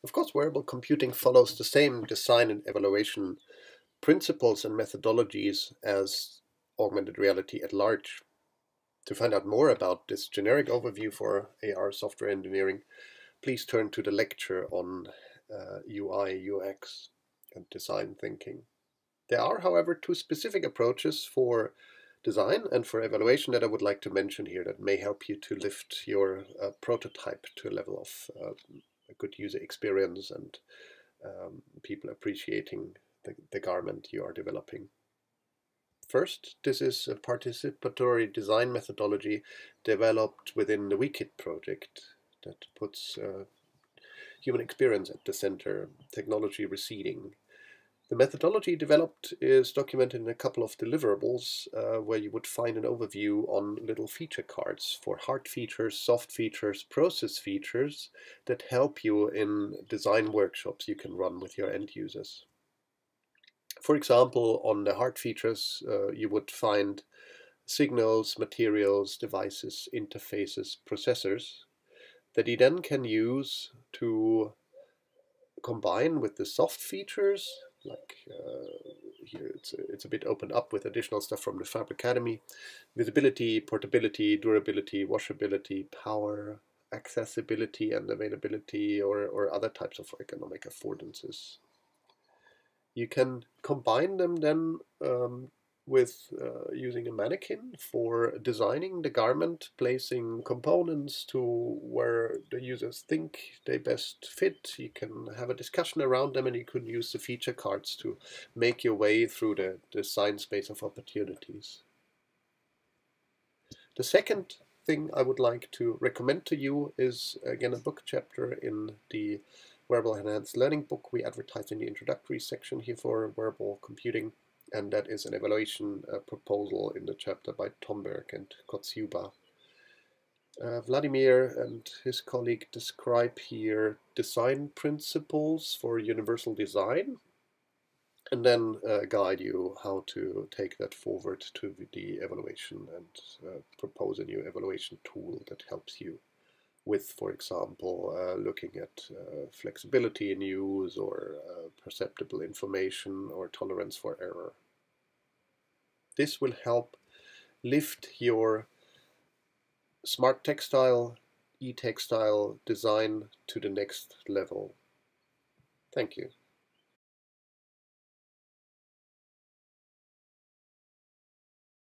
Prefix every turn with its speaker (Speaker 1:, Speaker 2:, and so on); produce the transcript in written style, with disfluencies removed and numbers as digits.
Speaker 1: Of course, wearable computing follows the same design and evaluation principles and methodologies as augmented reality at large. To find out more about this generic overview for AR software engineering, please turn to the lecture on UI, UX, and design thinking. There are, however, two specific approaches for design and for evaluation that I would like to mention here that may help you to lift your prototype to a level of a good user experience and people appreciating the garment you are developing. First, this is a participatory design methodology developed within the WeKit project that puts human experience at the center, technology receding. The methodology developed is documented in a couple of deliverables where you would find an overview on little feature cards for hard features, soft features, process features that help you in design workshops you can run with your end users. For example, on the hard features, you would find signals, materials, devices, interfaces, processors that you then can use to combine with the soft features, like here it's a bit opened up with additional stuff from the Fab Academy: visibility, portability, durability, washability, power, accessibility and availability, or other types of ergonomic affordances. You can combine them then with using a mannequin for designing the garment, placing components to where the users think they best fit. You can have a discussion around them, and you could use the feature cards to make your way through the design space of opportunities. The second thing I would like to recommend to you is, again, a book chapter in the Wearable Enhanced Learning book we advertised in the introductory section here for wearable computing, and that is an evaluation proposal in the chapter by Tomberg and Kotsuba. Vladimir and his colleague describe here design principles for universal design, and then guide you how to take that forward to the evaluation and propose a new evaluation tool that helps you with, for example, looking at flexibility in use or perceptible information or tolerance for error. This will help lift your smart textile, e-textile design to the next level. Thank you.